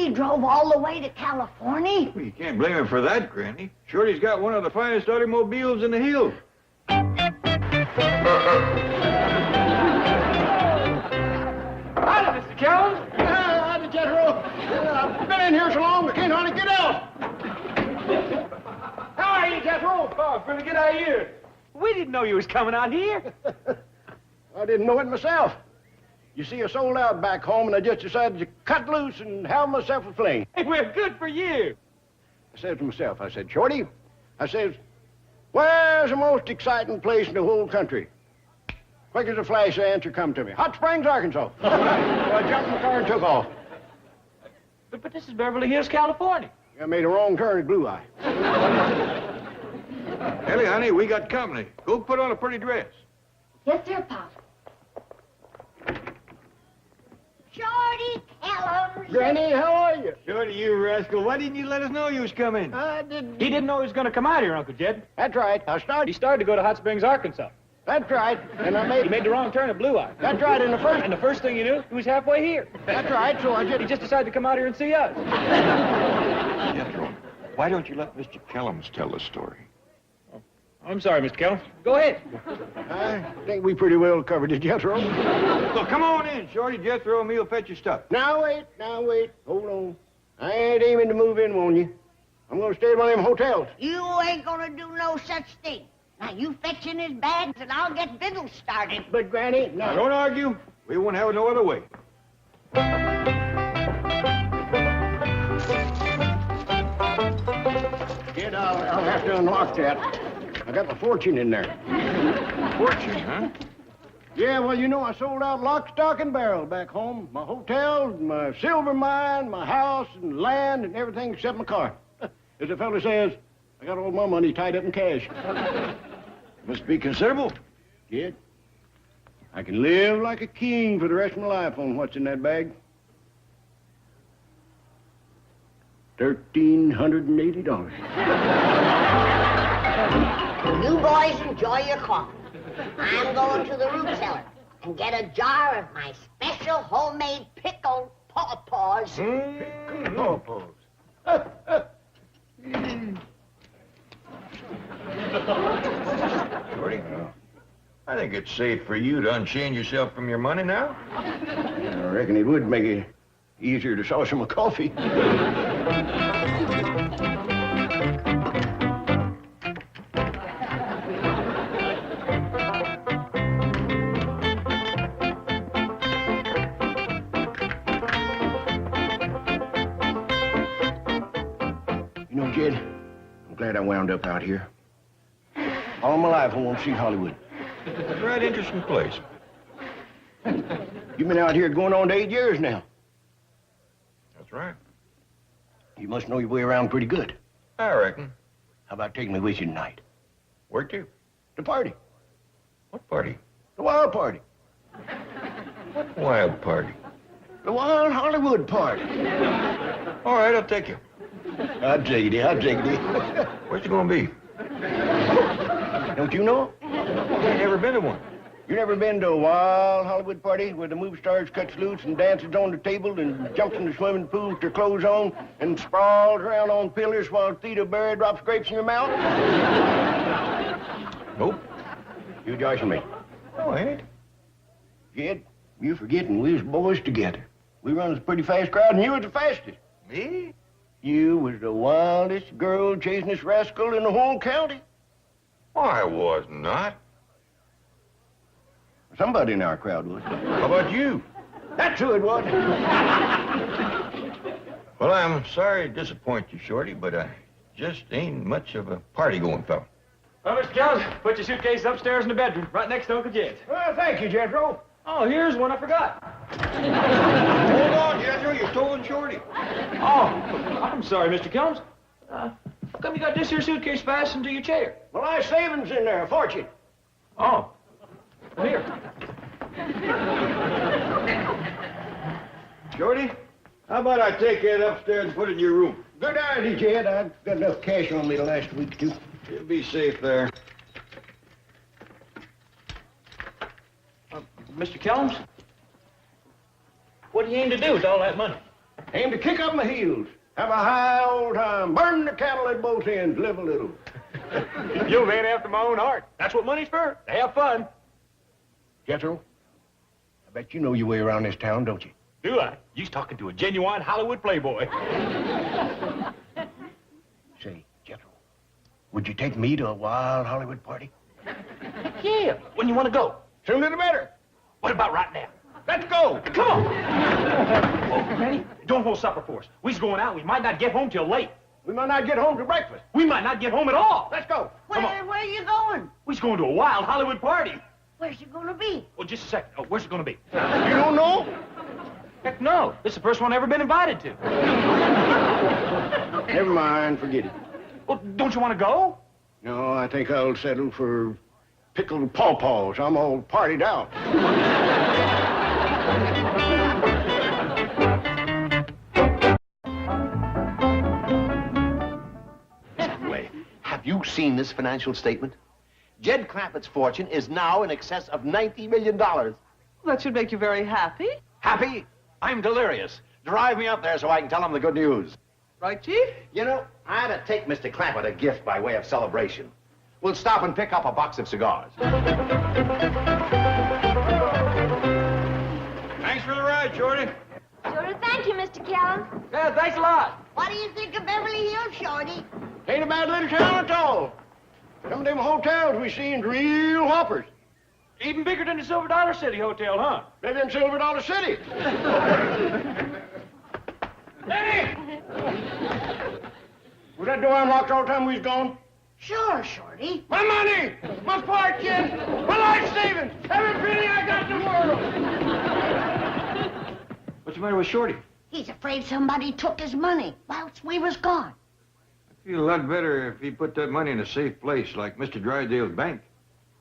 He drove all the way to California? Well, you can't blame him for that, Granny. Shorty's got one of the finest automobiles in the hills. Howdy, Mr. Kellems. Howdy, Jethro. I've been in here so long, I can't hardly get out. How are you, Jethro? Oh, pretty good. How are you? We didn't know you was coming out here. I didn't know it myself. You see, I sold out back home, and I just decided to cut loose and have myself a fling. Hey, we're good for you. I said to myself, I said, Shorty, I says, where's the most exciting place in the whole country? Quick as a flash, the answer come to me. Hot Springs, Arkansas. So I jumped in the car and took off. But this is Beverly Hills, California. I made a wrong turn at Blue Eye. Ellie, honey, we got company. Go put on a pretty dress. Yes, sir, Pop. Shorty Kellems. Granny, how are you? Shorty, you rascal. Why didn't you let us know you was coming? I didn't. He didn't know he was going to come out here, Uncle Jed. That's right. He started to go to Hot Springs, Arkansas. That's right. And He made the wrong turn at Blue Eye. That's right. And the first thing you knew, he was halfway here. That's right. So He just decided to come out here and see us. Jethro, why don't you let Mr. Kellems tell the story? I'm sorry, Mr. Kellems. Go ahead. I think we pretty well covered it, Jethro. Well, come on in, Shorty. Jethro and me'll fetch your stuff. Now, wait. Hold on. I ain't aiming to move in, won't you? I'm going to stay at one of them hotels. You ain't gonna do no such thing. Now, you fetch in his bags, and I'll get victuals started. But, Granny, Now, don't argue. We won't have it no other way. Kid, I'll have to unlock that. I got my fortune in there. Fortune, huh? Yeah, well, you know, I sold out lock, stock, and barrel back home. My hotel, my silver mine, my house, and land, and everything except my car. As the fella says, I got all my money tied up in cash. Must be considerable. Kid, I can live like a king for the rest of my life on what's in that bag. $1,380. You boys enjoy your coffee. I'm going to the root cellar and get a jar of my special homemade pickled pawpaws. Pawpaws. Shorty, I think it's safe for you to unchain yourself from your money now. I reckon it would make it easier to sauce my coffee. You know, Jed, I'm glad I wound up out here. All my life I want to see Hollywood. It's a right interesting place. You've been out here going on to 8 years now. That's right. You must know your way around pretty good. I reckon. How about taking me with you tonight? Where to? The party. What party? The wild party. What wild party? The wild Hollywood party. All right, I'll take you. I'll take it. Where's it gonna be? Don't you know? I ain't never been to one. You never been to a wild Hollywood party where the movie stars cuts loose and dances on the table and jumps in the swimming pool with their clothes on and sprawls around on pillars while Theta Berry drops grapes in your mouth? Nope. You joshing me. No, I ain't. Kid, you forgetting we was boys together. We run a pretty fast crowd and you was the fastest. Me? You was the wildest girl chasing this rascal in the whole county. I was not. Somebody in our crowd was. How about you? That's who it was. Well, I'm sorry to disappoint you, Shorty, but I just ain't much of a party-going fellow. Well, Mr. Kellems, put your suitcase upstairs in the bedroom, right next to Uncle Jed's. Well, thank you, Jethro. Oh, here's one I forgot. Hold on, Jethro, you're towing Shorty. Oh, I'm sorry, Mr. Kellems. How come you got this here suitcase fastened to your chair? Well, I savings in there, a fortune. Oh. Well, here. Shorty, how about I take that upstairs and put it in your room? Good idea, Jed. I've got enough cash on me to last a week or two. You'll be safe there. Mr. Kellems? What do you aim to do with all that money? Aim to kick up my heels. Have a high old time. Burn the cattle at both ends. Live a little. You're a man after my own heart. That's what money's for. To have fun. Jethro, I bet you know your way around this town, don't you? Do I? You's talking to a genuine Hollywood playboy. Say, Jethro, would you take me to a wild Hollywood party? Yeah. When you want to go? Sooner the better. What about right now? Let's go. Come on. Oh, Manny, don't hold supper for us. We's going out. We might not get home till late. We might not get home to breakfast. We might not get home at all. Let's go. Where are you going? We's going to a wild Hollywood party. Where's it gonna be? Oh, just a second. Oh, where's it going to be? You don't know? Heck no. This is the first one I've ever been invited to. Never mind. Forget it. Well, don't you want to go? No, I think I'll settle for pickled pawpaws. I'm all partied out. Wait, have you seen this financial statement? Jed Clappett's fortune is now in excess of $90 million. That should make you very happy. Happy? I'm delirious. Drive me up there so I can tell him the good news. Right, Chief? You know, I ought to take Mr. Clappett a gift by way of celebration. We'll stop and pick up a box of cigars. Thanks for the ride, Shorty. Sure, thank you, Mr. Kellems. Yeah, thanks a lot. What do you think of Beverly Hills, Shorty? Ain't a bad little town at all. Some of them hotels we seen's real hoppers. Even bigger than the Silver Dollar City Hotel, huh? Maybe in Silver Dollar City. Hey! Was that door unlocked all the time we was gone? Sure, Shorty. My money! My fortune! My life savings! Every penny I got in the world! What's the matter with Shorty? He's afraid somebody took his money whilst we was gone. I feel a lot better if he put that money in a safe place like Mr. Drysdale's bank.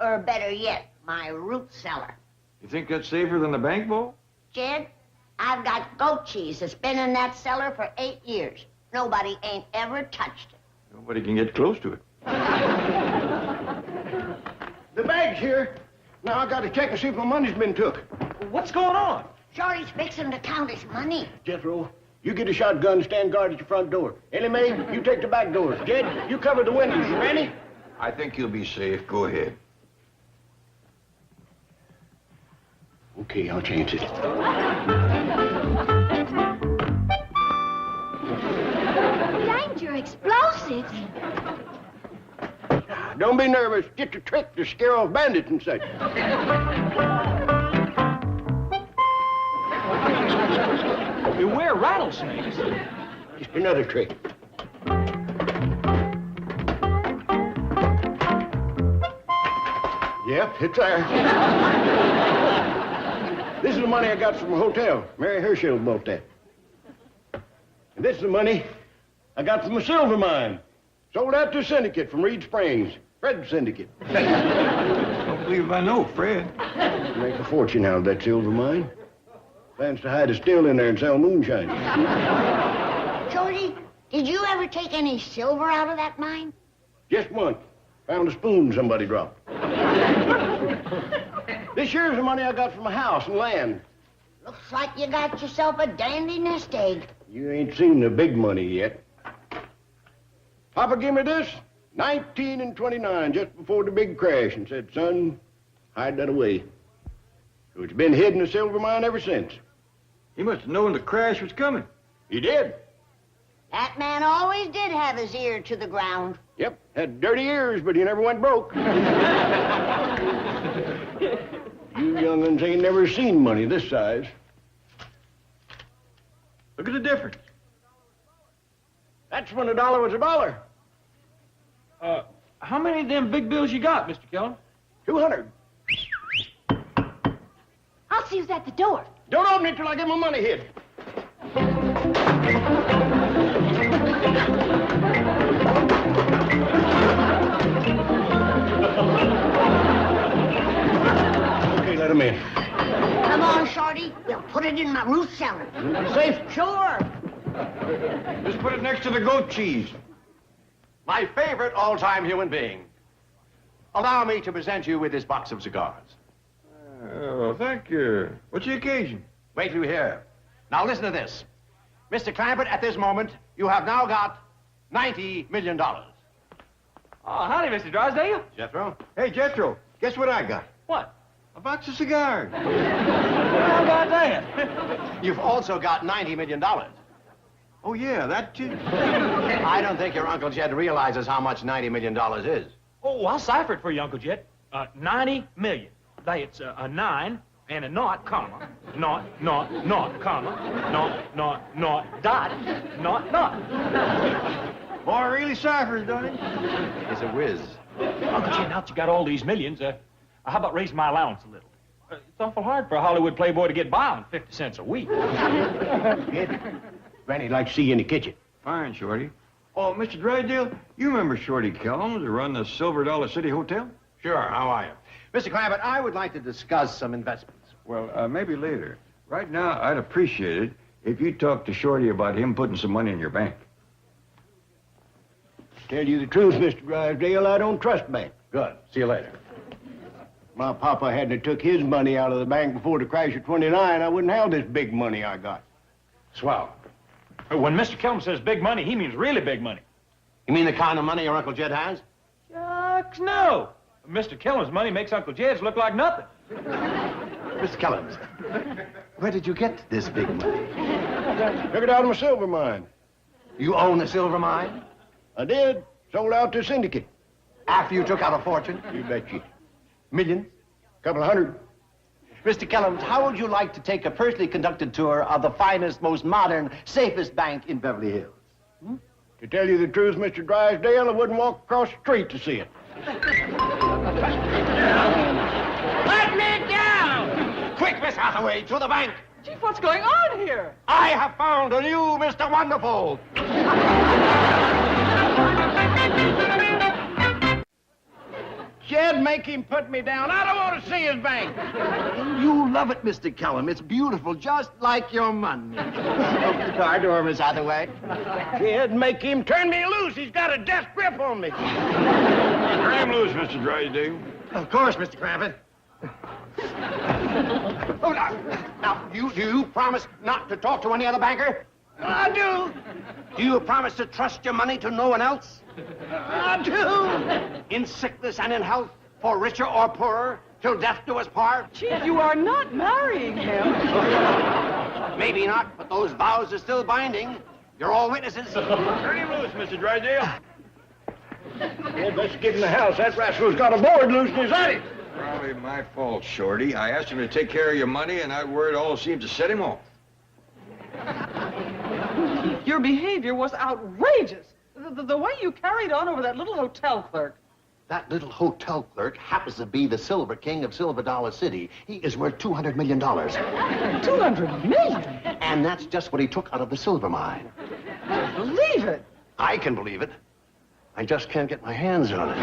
Or better yet, my root cellar. You think that's safer than the bank, Bo? Jed, I've got goat cheese that's been in that cellar for 8 years. Nobody ain't ever touched it. Nobody can get close to it. The bag's here. Now I gotta check and see if my money's been took. What's going on? Shorty's fixing to count his money. Jethro, you get a shotgun and stand guard at your front door. Ellie Mae, you take the back doors. Jed, you cover the windows. Manny? I think you'll be safe. Go ahead. Okay, I'll chance it. Danger, explosives. Don't be nervous. Just a trick to scare off bandits and such. Beware rattlesnakes. Just another trick. Yep, it's there. This is the money I got from a hotel. Mary Herschel bought that. And this is the money I got from a silver mine. Sold that to a syndicate from Reed Springs. Fred's syndicate. Don't believe I know, Fred. Make a fortune out of that silver mine. Plans to hide a still in there and sell moonshine. Shorty, did you ever take any silver out of that mine? Just once. Found a spoon somebody dropped. This here's the money I got from a house and land. Looks like you got yourself a dandy nest egg. You ain't seen the big money yet. Papa gave me this, 19 and 29, just before the big crash, and said, son, hide that away. So it's been hid in the silver mine ever since. He must have known the crash was coming. He did. That man always did have his ear to the ground. Yep, had dirty ears, but he never went broke. You young'uns ain't never seen money this size. Look at the difference. That's when a dollar was a dollar. How many of them big bills you got, Mr. Kellems? 200. I'll see who's at the door. Don't open it till I get my money hid. Okay, let him in. Come on, Shorty. We'll put it in my root cellar. Safe? Sure. Just put it next to the goat cheese. My favorite all-time human being. Allow me to present you with this box of cigars. Oh, thank you. What's the occasion? Wait till you hear. Now listen to this. Mr. Clampett, at this moment, you have now got $90 million. Oh, howdy, Mr. Drysdale. Jethro? Hey, Jethro, guess what I got? What? A box of cigars. How about that? You've also got $90 million. Oh, yeah, that too. I don't think your Uncle Jed realizes how much $90 million is. Oh, I'll cipher it for you, Uncle Jed. 90 million. That's a 9 and a naught, comma. Naught, comma. Naught, dot. Boy, really ciphers, don't he? He's a whiz. Uncle Jed, now that you got all these millions, how about raising my allowance a little? It's awful hard for a Hollywood playboy to get by on 50 cents a week. Kid, Granny'd like to see you in the kitchen. Fine, Shorty. Oh, Mr. Drysdale, you remember Shorty Kellems who run the Silver Dollar City Hotel? Sure, how are you? Mr. Clampett, I would like to discuss some investments. Well, maybe later. Right now, I'd appreciate it if you talked to Shorty about him putting some money in your bank. Tell you the truth, Mr. Drysdale, I don't trust banks. Good. See you later. My papa hadn't took his money out of the bank before the crash of '29, I wouldn't have this big money I got. Swell. When Mr. Kellems says big money, he means really big money. You mean the kind of money your Uncle Jed has? Shucks, no. Mr. Kellems' money makes Uncle Jed's look like nothing. Mr. Kellems, where did you get this big money? Took it out of my silver mine. You own a silver mine? I did. Sold out to a syndicate. After you took out a fortune? You betcha. Millions? Couple of hundred. Mr. Kellems, how would you like to take a personally conducted tour of the finest, most modern, safest bank in Beverly Hills? To tell you the truth, Mr. Drysdale, I wouldn't walk across the street to see it. Let me down! Quick, Miss Hathaway, to the bank! Chief, what's going on here? I have found a new Mr. Wonderful! Jed, make him put me down. I don't want to see his bank. You love it, Mr. Kellem. It's beautiful, just like your money. Open the car door, Miss Hathaway. Jed, make him turn me loose. He's got a death grip on me. Turn him loose, Mr. Drysdale. Of course, Mr. Crampett. Oh, now, do you promise not to talk to any other banker? I do. Do you promise to trust your money to no one else? I do. In sickness and in health, for richer or poorer, till death do us part? Chief, you are not marrying him. Maybe not, but those vows are still binding. You're all witnesses. Turn him loose, Mr. Drysdale. Jed, let's get in the house. That rascal's got a board loose in his attic. Probably my fault, Shorty. I asked him to take care of your money, and that word all seemed to set him off. Your behavior was outrageous. The way you carried on over that little hotel clerk. That little hotel clerk happens to be the Silver King of Silver Dollar City. He is worth $200 million. $200 million? And that's just what he took out of the silver mine. I believe it. I can believe it. I just can't get my hands on it.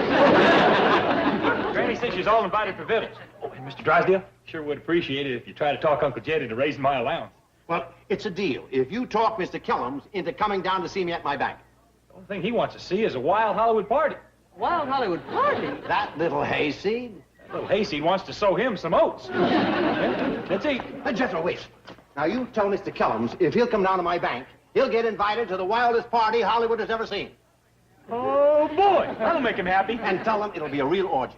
Granny says she's all invited for victuals. Oh, and Mr. Drysdale, sure would appreciate it if you try to talk Uncle Jed into raising my allowance. Well, it's a deal. If you talk Mr. Kellems into coming down to see me at my bank. The only thing he wants to see is a wild Hollywood party. Wild Hollywood party? That little hayseed. Little hayseed wants to sow him some oats. Let's eat. Jethro, wait. Now, you tell Mr. Kellems if he'll come down to my bank, he'll get invited to the wildest party Hollywood has ever seen. Oh, boy. That'll make him happy. And tell him it'll be a real orgy.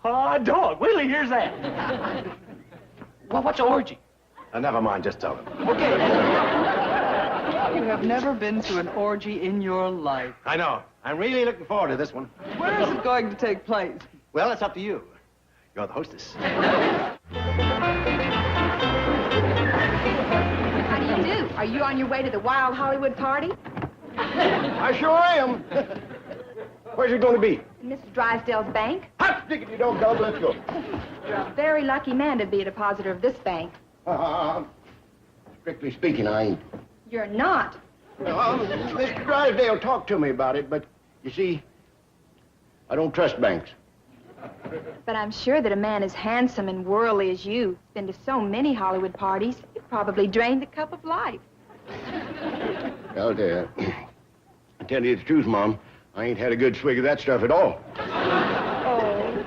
Ah, dog. Wait till he hears that. Well, what's an orgy? Never mind, just tell him. Okay. You have never been to an orgy in your life. I know. I'm really looking forward to this one. Where is it going to take place? Well, it's up to you. You're the hostess. How do you do? Are you on your way to the Wild Hollywood party? I sure am. Where's it going to be? Mr. Drysdale's bank? Hot diggity dog dog, let's go. You're a very lucky man to be a depositor of this bank. Strictly speaking, I ain't. You're not. Mr. Drysdale talked to me about it, but you see, I don't trust banks. But I'm sure that a man as handsome and worldly as you, been to so many Hollywood parties, you probably drained the cup of life. I'll tell you the truth, Mom. I ain't had a good swig of that stuff at all. Oh.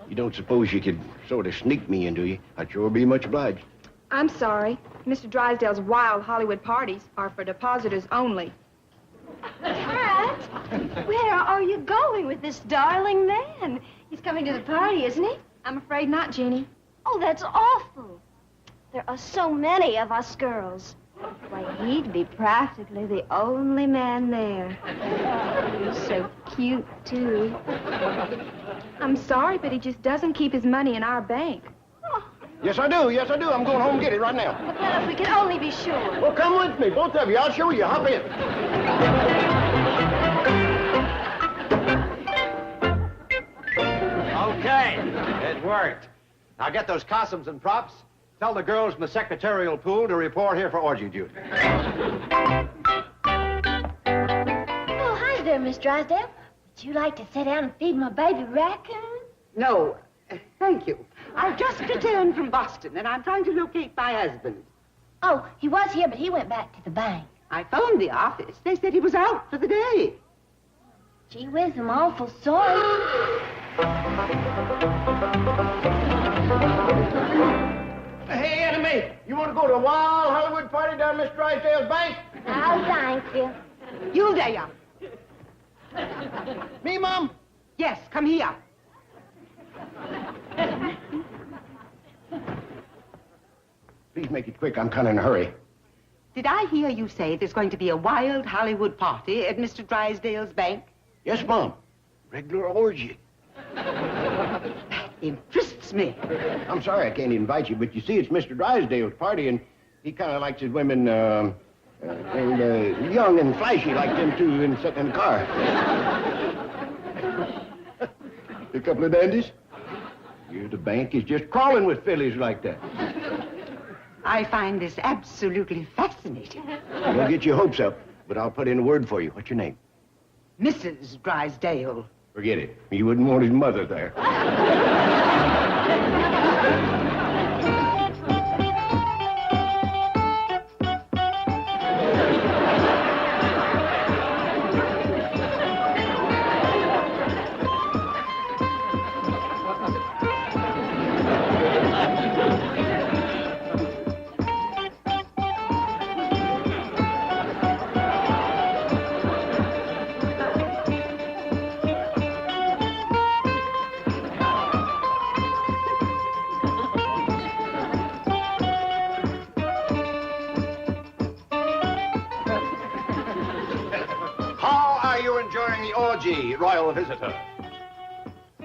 You don't suppose you could sort of sneak me into you? I'd sure be much obliged. I'm sorry. Mr. Drysdale's wild Hollywood parties are for depositors only. Pat, where are you going with this darling man? He's coming to the party, isn't he? I'm afraid not, Jeannie. Oh, that's awful. There are so many of us girls. Why, he'd be practically the only man there. He's so cute, too. I'm sorry, but he just doesn't keep his money in our bank. Yes, I do. Yes, I do. I'm going home and get it right now. Well, if we could only be sure. Well, come with me, both of you. I'll show you. Hop in. Okay, it worked. Now get those costumes and props. Tell the girls in the secretarial pool to report here for orgy duty. Oh, hi there, Miss Drysdale. Would you like to sit down and feed my baby raccoon? No, thank you. I've just returned from Boston, and I'm trying to locate my husband. Oh, he was here, but he went back to the bank. I phoned the office. They said he was out for the day. Gee whiz, I'm awful sorry. Hey, Annie, you want to go to a wild Hollywood party down Miss Drysdale's bank? Oh, thank you. You there. Me, Mom? Yes, come here. Please make it quick. I'm kind of in a hurry. Did I hear you say there's going to be a wild Hollywood party at Mr. Drysdale's bank? Yes, Mom. Regular orgy. That interests me. I'm sorry I can't invite you, but you see, it's Mr. Drysdale's party, and he kind of likes his women, young and flashy like them two and sitting in the car. A couple of dandies? Here the bank is just crawling with fillies like that. I find this absolutely fascinating. Don't get your hopes up, but I'll put in a word for you. What's your name? Mrs. Drysdale. Forget it. You wouldn't want his mother there. Orgy, royal visitor.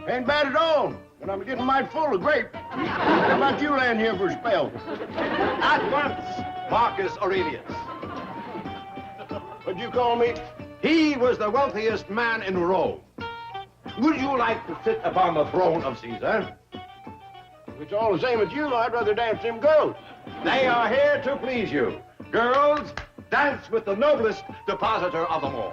Ain't bad at all, but I'm getting mighty full of grape. How about you laying here for a spell? At once, Marcus Aurelius. What'd you call me? He was the wealthiest man in Rome. Would you like to sit upon the throne of Caesar? If it's all the same with you, I'd rather dance them girls. They are here to please you. Girls, dance with the noblest depositor of them all.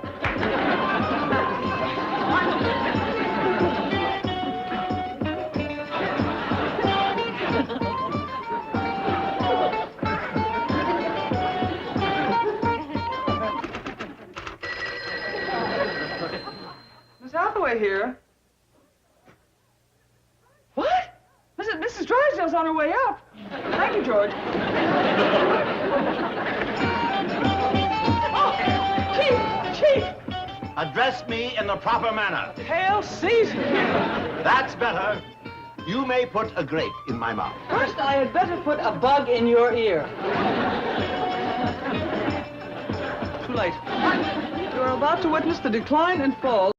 Miss Hathaway here. What? Mrs. Drysdale's on her way up. Thank you, George. Oh, Chief! Address me in the proper manner. Hail Caesar! That's better. You may put a grape in my mouth. First, I had better put a bug in your ear. Too late. You are about to witness the decline and fall